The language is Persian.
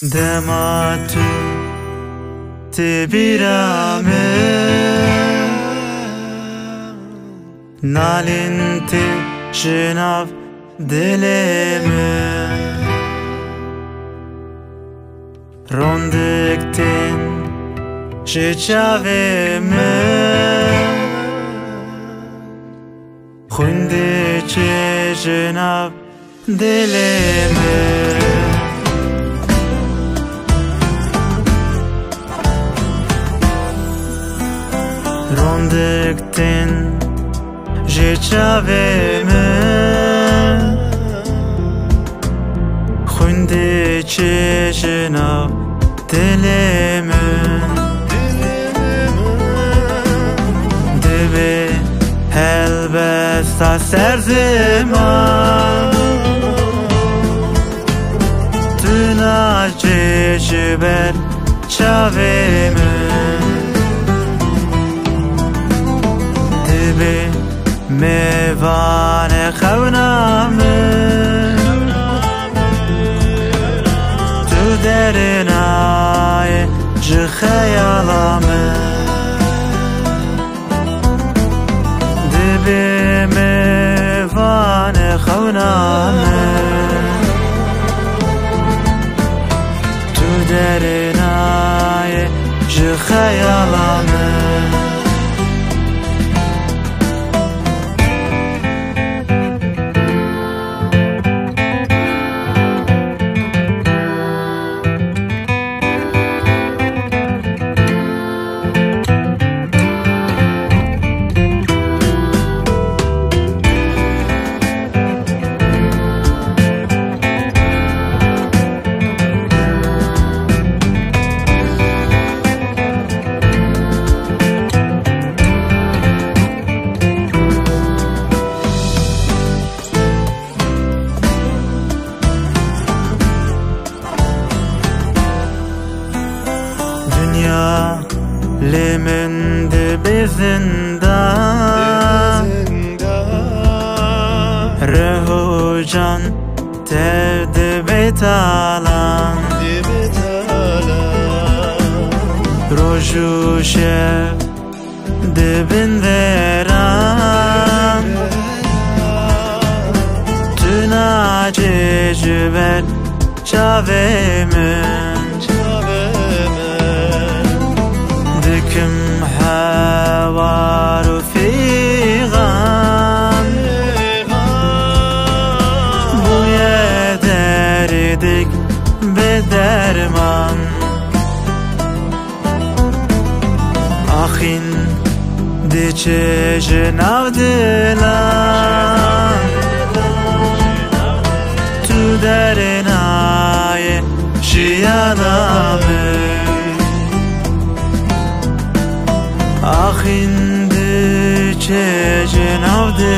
دما تو تبیرامه نالین تی شناف دلمه روندکتین شچاومه خونده چه جناف دلمه روندکتین شچاومه خونده چه جناف دلمه دبی هلبستا سر زمان تو ناچه جبر چاوه من دبی میوان خونامه تو درنای جه خیالامه دبی میوان خونامه تو درنای جه خیالامه لمن دبی زندان رهو جان تر دبی تالان روشو شب دبین دران تو ناچه جبر چاوه من دكم حوار في غام بويا دردك بدرمان آخین دیچه جناو دلان تو درنای شیادامه آخین دیچه جناو دلان